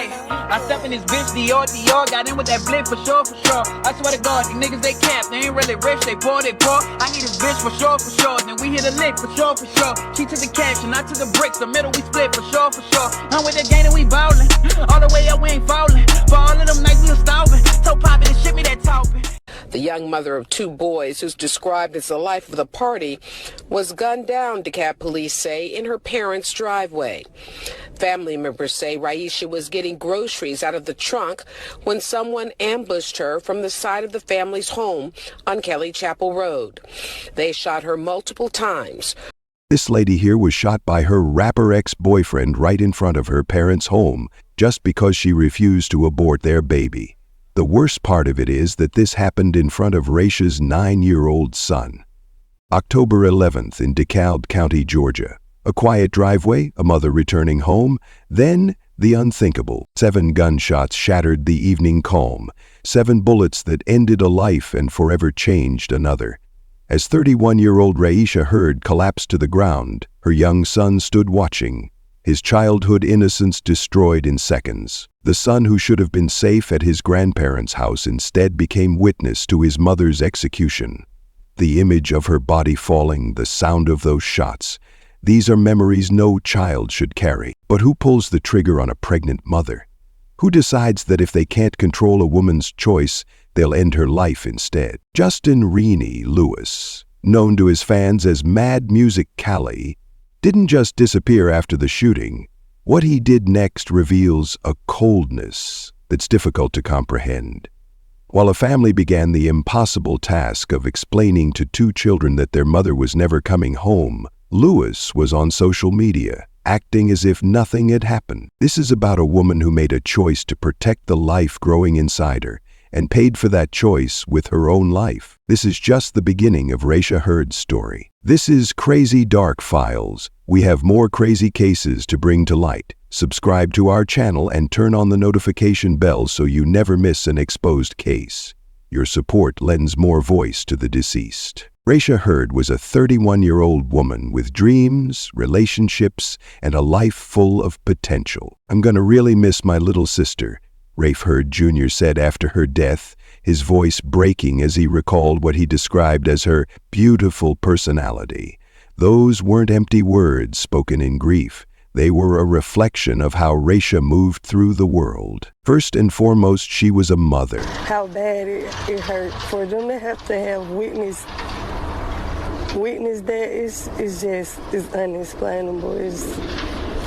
Hey, I step in this bitch, Dior, got in with that blip for sure. I swear to God, these niggas they cap, they ain't really rich, they poor. I need this bitch for sure. Then we hit a lick for sure. She took the cash and I took the bricks, the middle we split for sure. I'm with the gang and we ballin', all the way up we ain't fallin'. For all of them nights we was starving, so poppin' and ship me that toppin'. The young mother of two boys, who's described as the life of the party, was gunned down, DeKalb police say, in her parents' driveway. Family members say Raesha was getting groceries out of the trunk when someone ambushed her from the side of the family's home on Kelly Chapel Road. They shot her multiple times. This lady here was shot by her rapper ex-boyfriend right in front of her parents' home just because she refused to abort their baby. The worst part of it is that this happened in front of Raesha's 9-year-old son. October 11th in DeKalb County, Georgia. A quiet driveway, a mother returning home, then the unthinkable. 7 gunshots shattered the evening calm. 7 bullets that ended a life and forever changed another. As 31-year-old Raesha Heard collapsed to the ground, her young son stood watching, his childhood innocence destroyed in seconds. The son who should have been safe at his grandparents' house instead became witness to his mother's execution. The image of her body falling, the sound of those shots. These are memories no child should carry. But who pulls the trigger on a pregnant mother? Who decides that if they can't control a woman's choice, they'll end her life instead? Justin Rennie Lewis, known to his fans as Mad Music Callie, didn't just disappear after the shooting. What he did next reveals a coldness that's difficult to comprehend. While a family began the impossible task of explaining to 2 children that their mother was never coming home, Lewis was on social media, acting as if nothing had happened. This is about a woman who made a choice to protect the life growing inside her and paid for that choice with her own life. This is just the beginning of Raesha Heard's story. This is Crazy Dark Files. We have more crazy cases to bring to light. Subscribe to our channel and turn on the notification bell so you never miss an exposed case. Your support lends more voice to the deceased. Raesha Heard was a 31-year-old woman with dreams, relationships, and a life full of potential. "I'm gonna really miss my little sister," Rafe Heard Jr. said after her death, his voice breaking as he recalled what he described as her beautiful personality. Those weren't empty words spoken in grief. They were a reflection of how Raesha moved through the world. First and foremost, she was a mother. How bad it hurt for them to have witness that is unexplainable.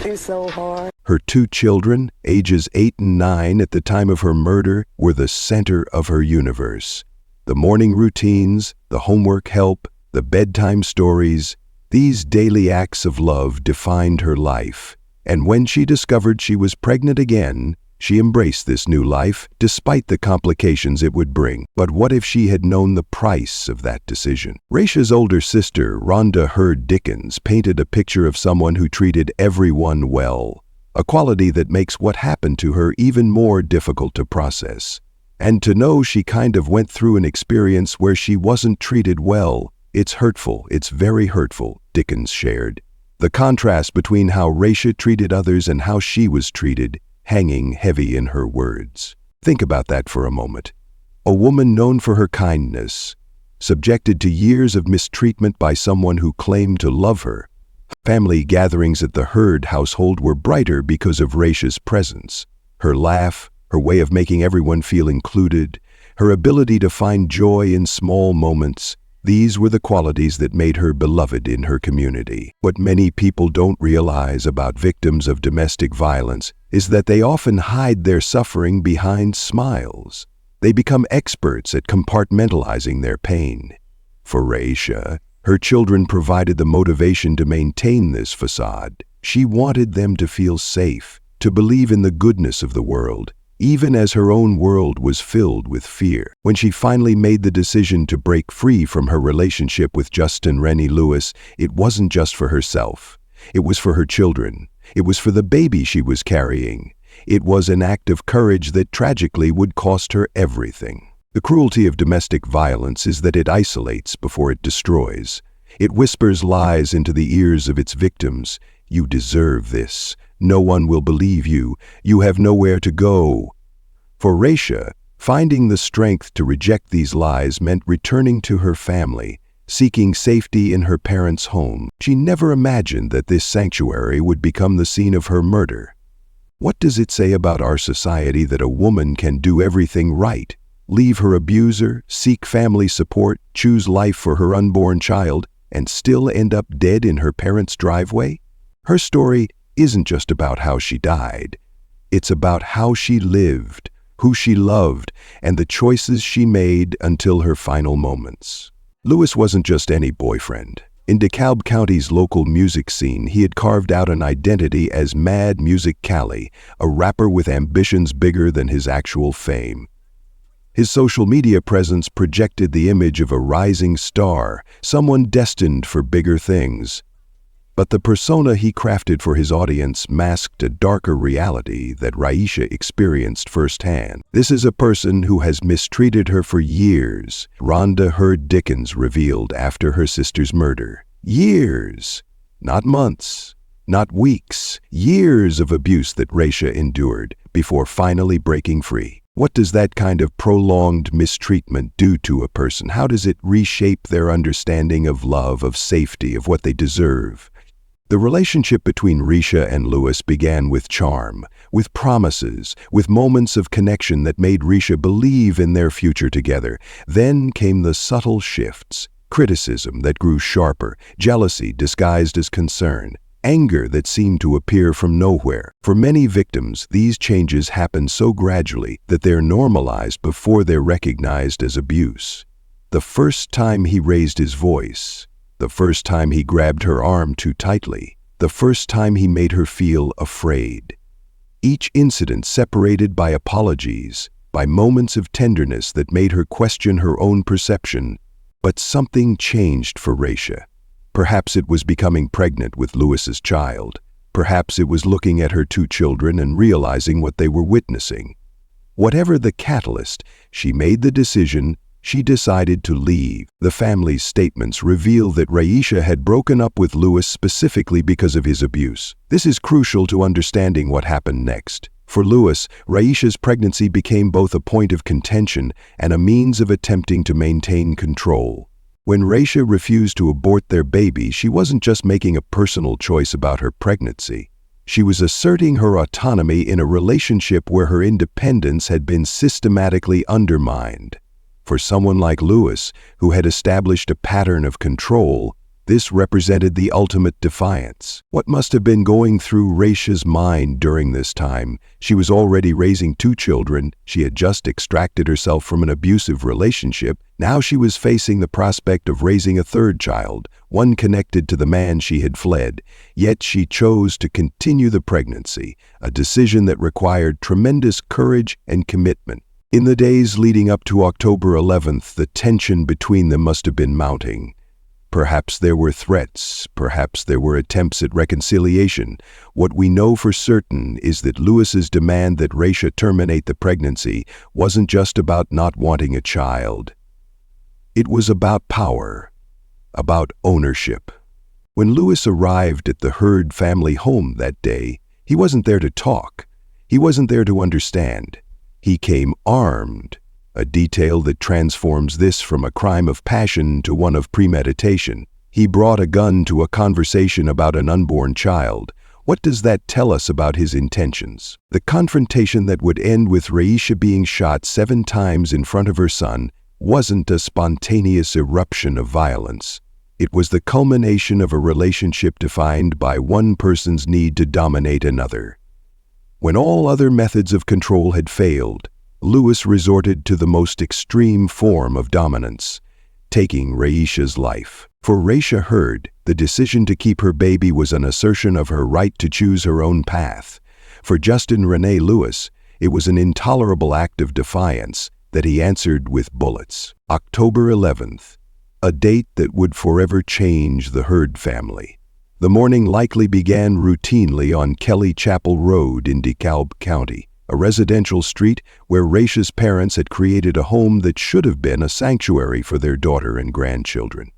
It's so hard. Her 2 children, ages 8 and 9 at the time of her murder, were the center of her universe. The morning routines, the homework help, the bedtime stories, these daily acts of love defined her life. And when she discovered she was pregnant again, she embraced this new life, despite the complications it would bring. But what if she had known the price of that decision? Raesha's older sister, Rhonda Heard Dickens, painted a picture of someone who treated everyone well, a quality that makes what happened to her even more difficult to process. And to know she kind of went through an experience where she wasn't treated well, it's hurtful, it's very hurtful, Dickens shared. The contrast between how Raesha treated others and how she was treated, hanging heavy in her words. Think about that for a moment. A woman known for her kindness, subjected to years of mistreatment by someone who claimed to love her. Family gatherings at the Heard household were brighter because of Raesha's presence. Her laugh, her way of making everyone feel included, her ability to find joy in small moments, these were the qualities that made her beloved in her community. What many people don't realize about victims of domestic violence is that they often hide their suffering behind smiles. They become experts at compartmentalizing their pain. For Raesha, her children provided the motivation to maintain this facade. She wanted them to feel safe, to believe in the goodness of the world, even as her own world was filled with fear. When she finally made the decision to break free from her relationship with Justin Rennie Lewis, it wasn't just for herself. It was for her children. It was for the baby she was carrying. It was an act of courage that tragically would cost her everything. The cruelty of domestic violence is that it isolates before it destroys. It whispers lies into the ears of its victims. You deserve this. No one will believe you. You have nowhere to go. For Raesha, finding the strength to reject these lies meant returning to her family, seeking safety in her parents' home. She never imagined that this sanctuary would become the scene of her murder. What does it say about our society that a woman can do everything right, leave her abuser, seek family support, choose life for her unborn child, and still end up dead in her parents' driveway? Her story isn't just about how she died. It's about how she lived, who she loved, and the choices she made until her final moments. Lewis wasn't just any boyfriend. In DeKalb County's local music scene, he had carved out an identity as Mad Music Cali, a rapper with ambitions bigger than his actual fame. His social media presence projected the image of a rising star, someone destined for bigger things. But the persona he crafted for his audience masked a darker reality that Raesha experienced firsthand. This is a person who has mistreated her for years, Raesha Heard revealed after her sister's murder. Years, not months, not weeks, years of abuse that Raesha endured before finally breaking free. What does that kind of prolonged mistreatment do to a person? How does it reshape their understanding of love, of safety, of what they deserve? The relationship between Raesha and Lewis began with charm, with promises, with moments of connection that made Raesha believe in their future together. Then came the subtle shifts, criticism that grew sharper, jealousy disguised as concern, anger that seemed to appear from nowhere. For many victims, these changes happen so gradually that they're normalized before they're recognized as abuse. The first time he raised his voice, the first time he grabbed her arm too tightly, the first time he made her feel afraid. Each incident separated by apologies, by moments of tenderness that made her question her own perception. But something changed for Raesha. Perhaps it was becoming pregnant with Lewis's child. Perhaps it was looking at her two children and realizing what they were witnessing. Whatever the catalyst, she made the decision. She decided to leave. The family's statements reveal that Raesha had broken up with Lewis specifically because of his abuse. This is crucial to understanding what happened next. For Lewis, Raesha's pregnancy became both a point of contention and a means of attempting to maintain control. When Raesha refused to abort their baby, she wasn't just making a personal choice about her pregnancy. She was asserting her autonomy in a relationship where her independence had been systematically undermined. For someone like Lewis, who had established a pattern of control, this represented the ultimate defiance. What must have been going through Raesha's mind during this time? She was already raising two children. She had just extracted herself from an abusive relationship. Now she was facing the prospect of raising a third child, one connected to the man she had fled. Yet she chose to continue the pregnancy, a decision that required tremendous courage and commitment. In the days leading up to October 11th, the tension between them must have been mounting. Perhaps there were threats, perhaps there were attempts at reconciliation. What we know for certain is that Lewis's demand that Raesha terminate the pregnancy wasn't just about not wanting a child. It was about power, about ownership. When Lewis arrived at the Heard family home that day, he wasn't there to talk. He wasn't there to understand. He came armed, a detail that transforms this from a crime of passion to one of premeditation. He brought a gun to a conversation about an unborn child. What does that tell us about his intentions? The confrontation that would end with Raesha being shot 7 times in front of her son wasn't a spontaneous eruption of violence. It was the culmination of a relationship defined by one person's need to dominate another. When all other methods of control had failed, Lewis resorted to the most extreme form of dominance, taking Raesha's life. For Raesha Heard, the decision to keep her baby was an assertion of her right to choose her own path. For Justin Renee Lewis, it was an intolerable act of defiance that he answered with bullets. October 11th, a date that would forever change the Heard family. The morning likely began routinely on Kelly Chapel Road in DeKalb County, a residential street where Raesha's parents had created a home that should have been a sanctuary for their daughter and grandchildren.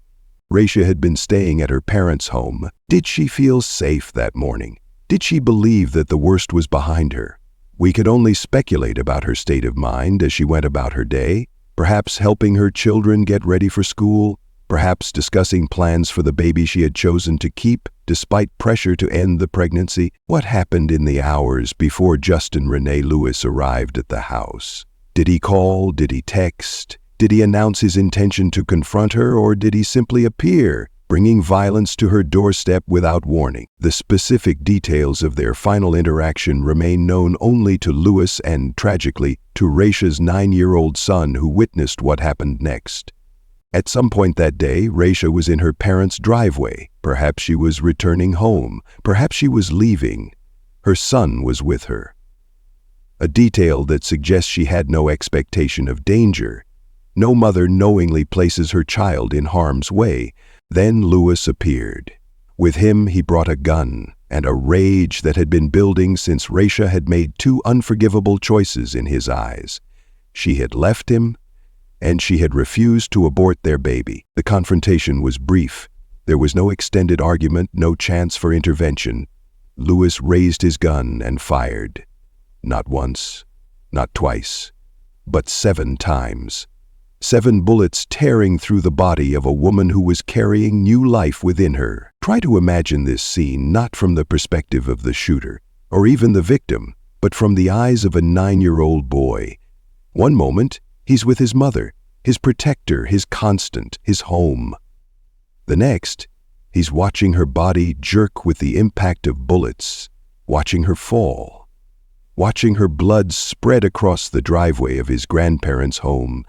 Raesha had been staying at her parents' home. Did she feel safe that morning? Did she believe that the worst was behind her? We could only speculate about her state of mind as she went about her day, perhaps helping her children get ready for school, perhaps discussing plans for the baby she had chosen to keep despite pressure to end the pregnancy. What happened in the hours before Justin Renee Lewis arrived at the house? Did he call? Did he text? Did he announce his intention to confront her, or did he simply appear, bringing violence to her doorstep without warning? The specific details of their final interaction remain known only to Lewis and, tragically, to Raesha's 9-year-old son who witnessed what happened next. At some point that day, Raesha was in her parents' driveway. Perhaps she was returning home. Perhaps she was leaving. Her son was with her. A detail that suggests she had no expectation of danger. No mother knowingly places her child in harm's way. Then Lewis appeared. With him, he brought a gun and a rage that had been building since Raesha had made 2 unforgivable choices in his eyes. She had left him, and she had refused to abort their baby. The confrontation was brief. There was no extended argument, no chance for intervention. Lewis raised his gun and fired. Not once, not twice, but 7 times. 7 bullets tearing through the body of a woman who was carrying new life within her. Try to imagine this scene not from the perspective of the shooter, or even the victim, but from the eyes of a 9-year-old boy. One moment, he's with his mother, his protector, his constant, his home. The next, he's watching her body jerk with the impact of bullets, watching her fall, watching her blood spread across the driveway of his grandparents' home.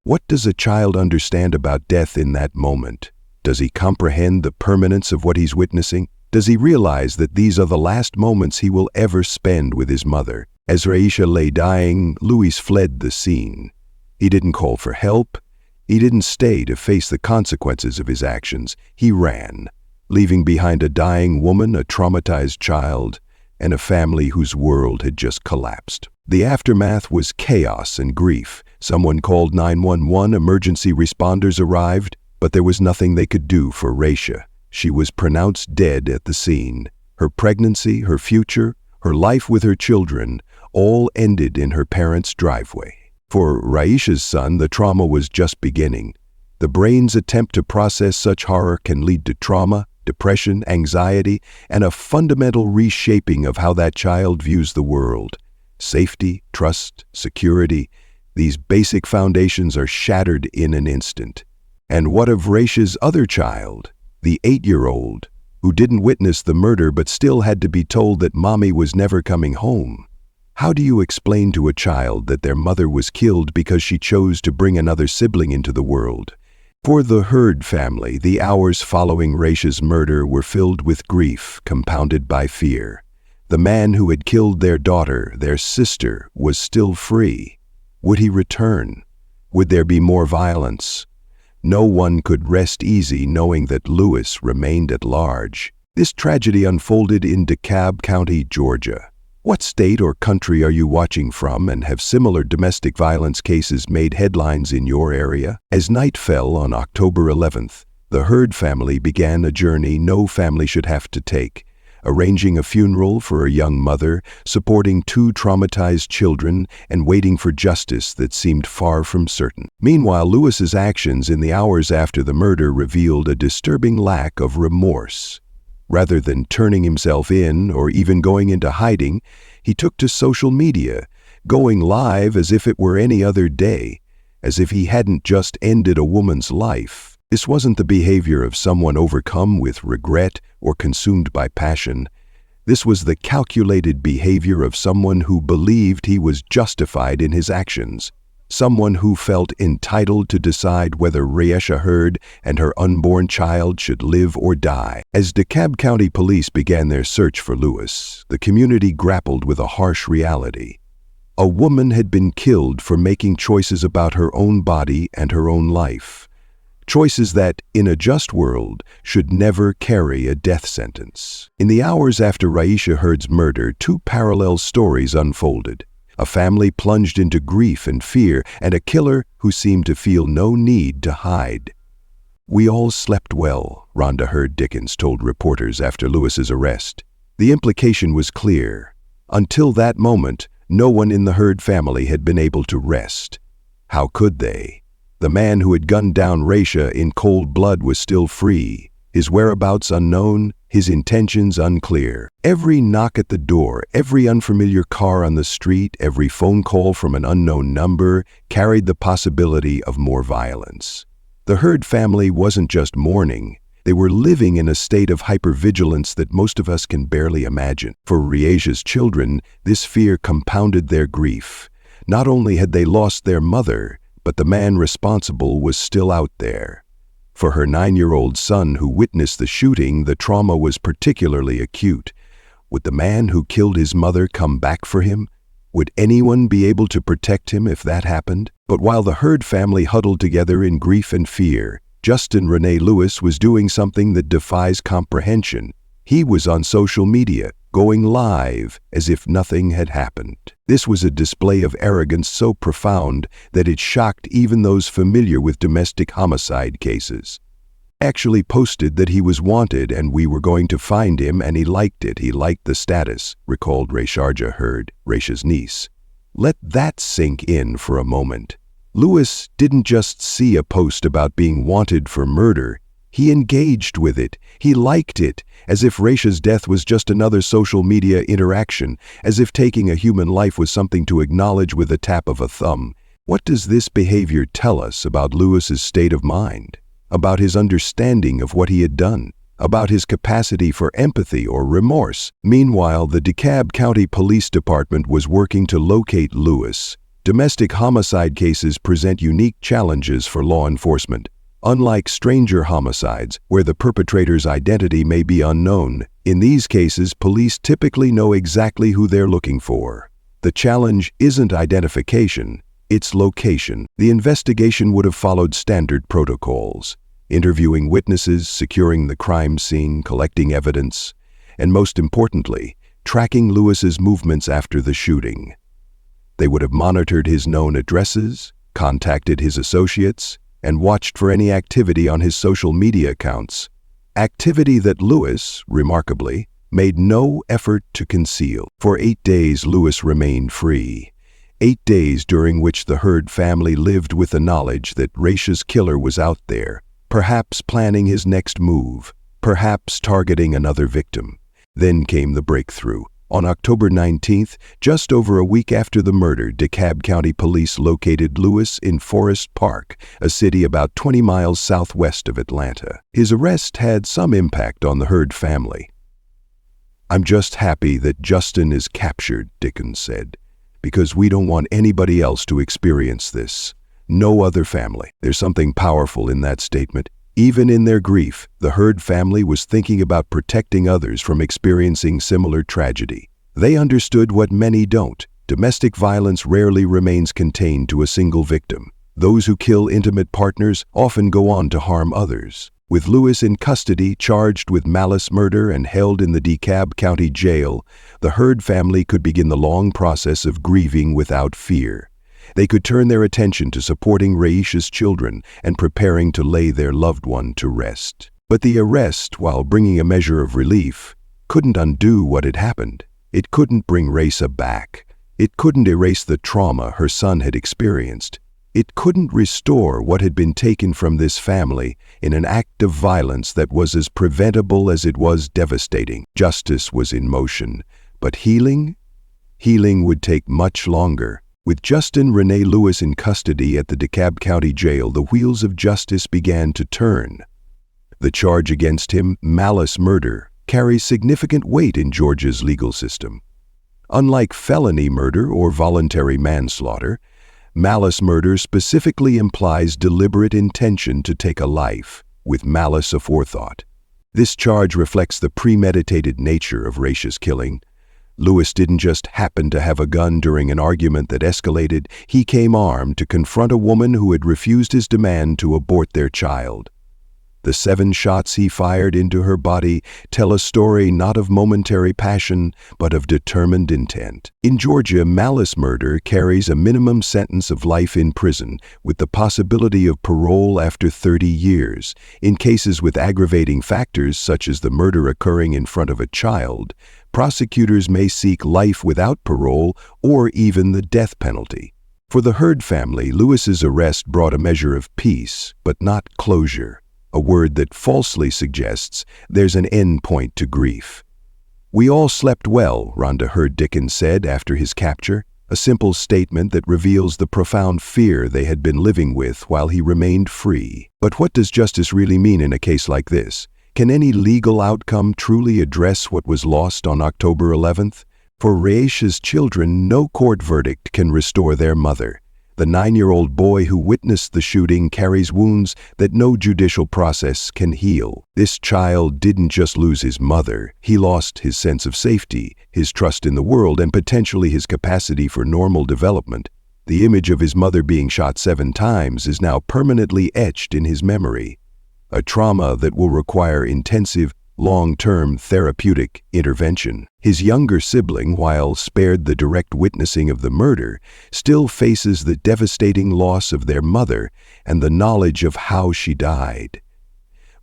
What does a child understand about death in that moment? Does he comprehend the permanence of what he's witnessing? Does he realize that these are the last moments he will ever spend with his mother? As Raesha lay dying, Lewis fled the scene. He didn't call for help. He didn't stay to face the consequences of his actions. He ran, leaving behind a dying woman, a traumatized child, and a family whose world had just collapsed. The aftermath was chaos and grief. Someone called 911, emergency responders arrived, but there was nothing they could do for Raesha. She was pronounced dead at the scene. Her pregnancy, her future, her life with her children, all ended in her parents' driveway. For Raesha's son, the trauma was just beginning. The brain's attempt to process such horror can lead to trauma, depression, anxiety, and a fundamental reshaping of how that child views the world. Safety, trust, security, these basic foundations are shattered in an instant. And what of Raesha's other child, the 8-year-old, who didn't witness the murder but still had to be told that mommy was never coming home? How do you explain to a child that their mother was killed because she chose to bring another sibling into the world? For the Heard family, the hours following Raesha's murder were filled with grief, compounded by fear. The man who had killed their daughter, their sister, was still free. Would he return? Would there be more violence? No one could rest easy knowing that Lewis remained at large. This tragedy unfolded in DeKalb County, Georgia. What state or country are you watching from, and have similar domestic violence cases made headlines in your area? As night fell on October 11th, the Heard family began a journey no family should have to take, arranging a funeral for a young mother, supporting 2 traumatized children, and waiting for justice that seemed far from certain. Meanwhile, Lewis's actions in the hours after the murder revealed a disturbing lack of remorse. Rather than turning himself in or even going into hiding, he took to social media, going live as if it were any other day, as if he hadn't just ended a woman's life. This wasn't the behavior of someone overcome with regret or consumed by passion. This was the calculated behavior of someone who believed he was justified in his actions. Someone who felt entitled to decide whether Raesha Heard and her unborn child should live or die. As DeKalb County police began their search for Lewis, the community grappled with a harsh reality. A woman had been killed for making choices about her own body and her own life. Choices that, in a just world, should never carry a death sentence. In the hours after Raesha Heard's murder, 2 parallel stories unfolded. A family plunged into grief and fear, and a killer who seemed to feel no need to hide. "We all slept well," Rhonda Heard Dickens told reporters after Lewis's arrest. The implication was clear. Until that moment, no one in the Heard family had been able to rest. How could they? The man who had gunned down Raesha in cold blood was still free, his whereabouts unknown, his intentions unclear. Every knock at the door, every unfamiliar car on the street, every phone call from an unknown number carried the possibility of more violence. The Heard family wasn't just mourning. They were living in a state of hypervigilance that most of us can barely imagine. For Raesha's children, this fear compounded their grief. Not only had they lost their mother, but the man responsible was still out there. For her 9-year-old son who witnessed the shooting, the trauma was particularly acute. Would the man who killed his mother come back for him? Would anyone be able to protect him if that happened? But while the Heard family huddled together in grief and fear, Justin Renee Lewis was doing something that defies comprehension. He was on social media, going live as if nothing had happened. This was a display of arrogance so profound that it shocked even those familiar with domestic homicide cases. Actually posted that he was wanted and we were going to find him, and he liked it. He liked the status, recalled Raesha Heard, Raesha's niece. Let that sink in for a moment. Lewis didn't just see a post about being wanted for murder. He engaged with it. He liked it, as if Raesha's death was just another social media interaction, as if taking a human life was something to acknowledge with a tap of a thumb. What does this behavior tell us about Lewis's state of mind? About his understanding of what he had done? About his capacity for empathy or remorse? Meanwhile, the DeKalb County Police Department was working to locate Lewis. Domestic homicide cases present unique challenges for law enforcement. Unlike stranger homicides, where the perpetrator's identity may be unknown, in these cases, police typically know exactly who they're looking for. The challenge isn't identification, it's location. The investigation would have followed standard protocols: interviewing witnesses, securing the crime scene, collecting evidence, and most importantly, tracking Lewis's movements after the shooting. They would have monitored his known addresses, contacted his associates, and watched for any activity on his social media accounts. Activity that Lewis, remarkably, made no effort to conceal. For 8 days, Lewis remained free. 8 days during which the Heard family lived with the knowledge that Raesha's killer was out there, perhaps planning his next move, perhaps targeting another victim. Then came the breakthrough. On October 19th, just over a week after the murder, DeKalb County Police located Lewis in Forest Park, a city about 20 miles southwest of Atlanta. His arrest had some impact on the Heard family. "I'm just happy that Justin is captured," Dickens said, "because we don't want anybody else to experience this. No other family." There's something powerful in that statement. Even in their grief, the Heard family was thinking about protecting others from experiencing similar tragedy. They understood what many don't. Domestic violence rarely remains contained to a single victim. Those who kill intimate partners often go on to harm others. With Lewis in custody, charged with malice murder and held in the DeKalb County Jail, the Heard family could begin the long process of grieving without fear. They could turn their attention to supporting Raesha's children and preparing to lay their loved one to rest. But the arrest, while bringing a measure of relief, couldn't undo what had happened. It couldn't bring Raesha back. It couldn't erase the trauma her son had experienced. It couldn't restore what had been taken from this family in an act of violence that was as preventable as it was devastating. Justice was in motion, but healing? Healing would take much longer. With Justin Renee Lewis in custody at the DeKalb County Jail, the wheels of justice began to turn. The charge against him, malice murder, carries significant weight in Georgia's legal system. Unlike felony murder or voluntary manslaughter, malice murder specifically implies deliberate intention to take a life, with malice aforethought. This charge reflects the premeditated nature of Raesha's killing. Lewis didn't just happen to have a gun during an argument that escalated. He came armed to confront a woman who had refused his demand to abort their child. The 7 shots he fired into her body tell a story not of momentary passion, but of determined intent. In Georgia, malice murder carries a minimum sentence of life in prison, with the possibility of parole after 30 years. In cases with aggravating factors, such as the murder occurring in front of a child, prosecutors may seek life without parole or even the death penalty. For the Heard family, Lewis's arrest brought a measure of peace, but not closure, a word that falsely suggests there's an end point to grief. "We all slept well," Rhonda Heard Dickens said after his capture, a simple statement that reveals the profound fear they had been living with while he remained free. But what does justice really mean in a case like this? Can any legal outcome truly address what was lost on October 11th? For Raesha's children, no court verdict can restore their mother. The 9-year-old boy who witnessed the shooting carries wounds that no judicial process can heal. This child didn't just lose his mother, he lost his sense of safety, his trust in the world, and potentially his capacity for normal development. The image of his mother being shot 7 times is now permanently etched in his memory, a trauma that will require intensive, long-term therapeutic intervention. His younger sibling, while spared the direct witnessing of the murder, still faces the devastating loss of their mother and the knowledge of how she died.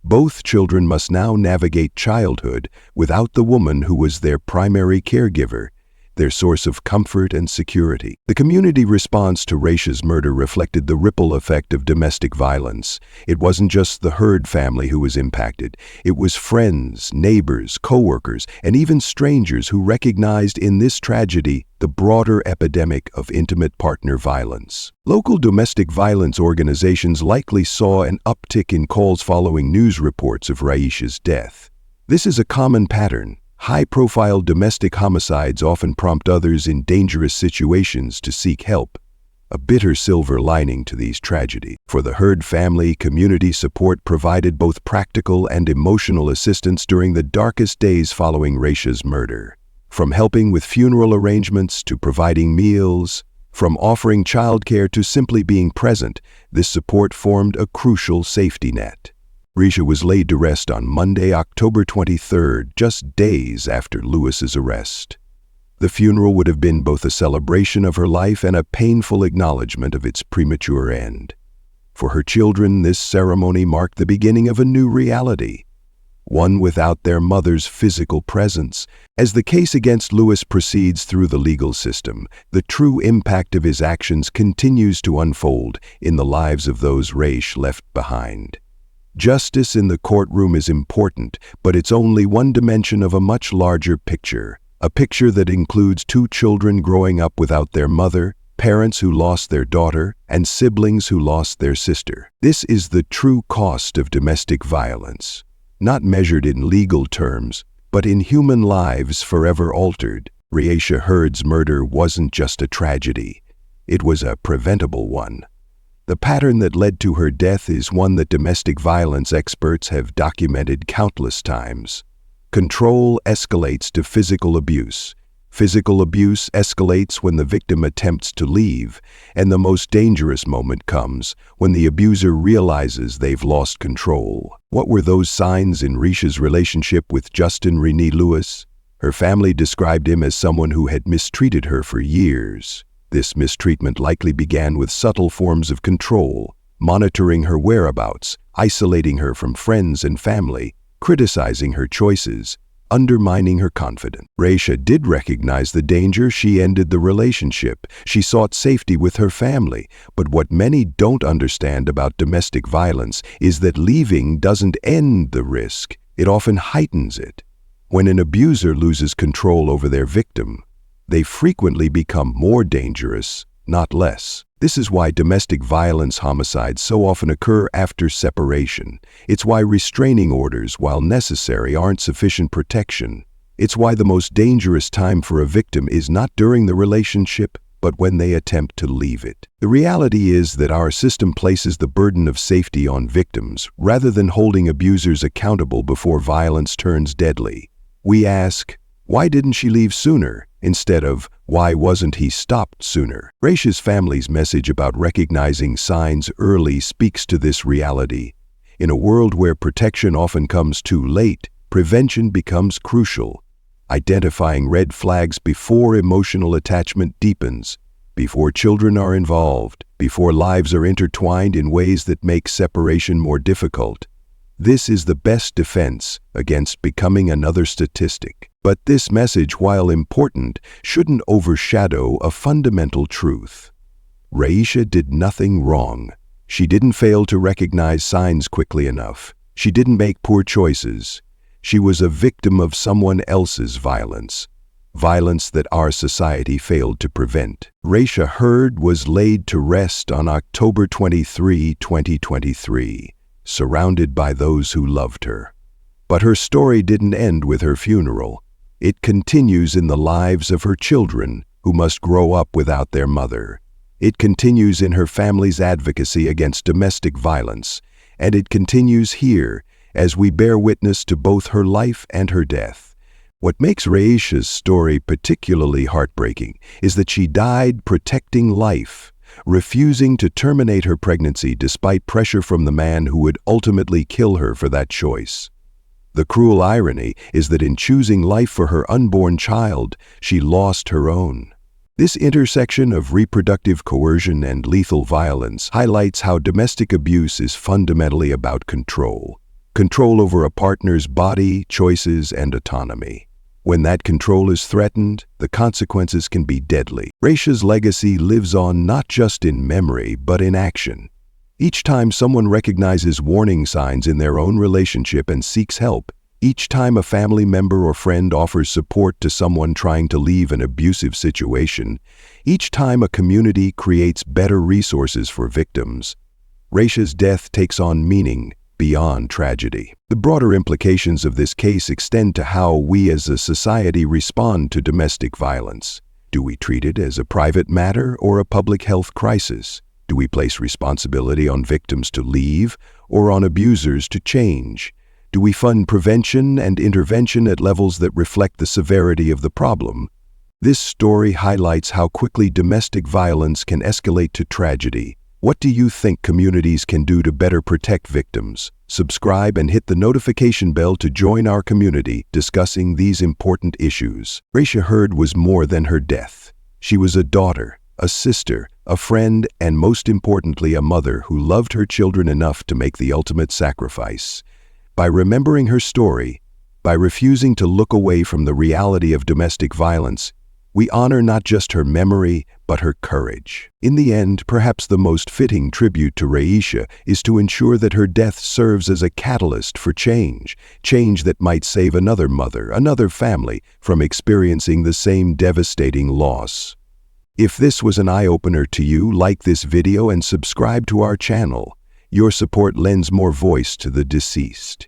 Both children must now navigate childhood without the woman who was their primary caregiver, their source of comfort and security. The community response to Raesha's murder reflected the ripple effect of domestic violence. It wasn't just the Heard family who was impacted. It was friends, neighbors, co-workers, and even strangers who recognized in this tragedy the broader epidemic of intimate partner violence. Local domestic violence organizations likely saw an uptick in calls following news reports of Raesha's death. This is a common pattern. High-profile domestic homicides often prompt others in dangerous situations to seek help, a bitter silver lining to these tragedies. For the Heard family, community support provided both practical and emotional assistance during the darkest days following Raesha's murder. From helping with funeral arrangements to providing meals, from offering childcare to simply being present, this support formed a crucial safety net. Raesha was laid to rest on Monday, October 23rd, just days after Lewis's arrest. The funeral would have been both a celebration of her life and a painful acknowledgement of its premature end. For her children, this ceremony marked the beginning of a new reality, one without their mother's physical presence. As the case against Lewis proceeds through the legal system, the true impact of his actions continues to unfold in the lives of those Raesha left behind. Justice in the courtroom is important, but it's only one dimension of a much larger picture, a picture that includes 2 children growing up without their mother, parents who lost their daughter, and siblings who lost their sister. This is the true cost of domestic violence, not measured in legal terms, but in human lives forever altered. Raesha Heard's murder wasn't just a tragedy, it was a preventable one. The pattern that led to her death is one that domestic violence experts have documented countless times. Control escalates to physical abuse. Physical abuse escalates when the victim attempts to leave, and the most dangerous moment comes when the abuser realizes they've lost control. What were those signs in Raesha's relationship with Justin Renee Lewis? Her family described him as someone who had mistreated her for years. This mistreatment likely began with subtle forms of control, monitoring her whereabouts, isolating her from friends and family, criticizing her choices, undermining her confidence. Raesha did recognize the danger. She ended the relationship. She sought safety with her family. But what many don't understand about domestic violence is that leaving doesn't end the risk. It often heightens it. When an abuser loses control over their victim, they frequently become more dangerous, not less. This is why domestic violence homicides so often occur after separation. It's why restraining orders, while necessary, aren't sufficient protection. It's why the most dangerous time for a victim is not during the relationship, but when they attempt to leave it. The reality is that our system places the burden of safety on victims, rather than holding abusers accountable before violence turns deadly. We ask, why didn't she leave sooner? Instead of, why wasn't he stopped sooner? Raesha's family's message about recognizing signs early speaks to this reality. In a world where protection often comes too late, prevention becomes crucial. Identifying red flags before emotional attachment deepens, before children are involved, before lives are intertwined in ways that make separation more difficult. This is the best defense against becoming another statistic. But this message, while important, shouldn't overshadow a fundamental truth. Raesha did nothing wrong. She didn't fail to recognize signs quickly enough. She didn't make poor choices. She was a victim of someone else's violence. Violence that our society failed to prevent. Raesha Heard was laid to rest on October 23, 2023, surrounded by those who loved her. But her story didn't end with her funeral. It continues in the lives of her children, who must grow up without their mother. It continues in her family's advocacy against domestic violence, and it continues here as we bear witness to both her life and her death. What makes Raesha's story particularly heartbreaking is that she died protecting life, refusing to terminate her pregnancy despite pressure from the man who would ultimately kill her for that choice. The cruel irony is that in choosing life for her unborn child, she lost her own. This intersection of reproductive coercion and lethal violence highlights how domestic abuse is fundamentally about control. Control over a partner's body, choices, and autonomy. When that control is threatened, the consequences can be deadly. Raesha's legacy lives on not just in memory, but in action. Each time someone recognizes warning signs in their own relationship and seeks help, each time a family member or friend offers support to someone trying to leave an abusive situation, each time a community creates better resources for victims, Raesha's death takes on meaning beyond tragedy. The broader implications of this case extend to how we as a society respond to domestic violence. Do we treat it as a private matter or a public health crisis? Do we place responsibility on victims to leave or on abusers to change? Do we fund prevention and intervention at levels that reflect the severity of the problem? This story highlights how quickly domestic violence can escalate to tragedy. What do you think communities can do to better protect victims? Subscribe and hit the notification bell to join our community discussing these important issues. Raesha Heard was more than her death. She was a daughter, a sister, a friend, and most importantly, a mother who loved her children enough to make the ultimate sacrifice. By remembering her story, by refusing to look away from the reality of domestic violence, we honor not just her memory, but her courage. In the end, perhaps the most fitting tribute to Raesha is to ensure that her death serves as a catalyst for change that might save another mother, another family, from experiencing the same devastating loss. If this was an eye-opener to you, like this video and subscribe to our channel. Your support lends more voice to the deceased.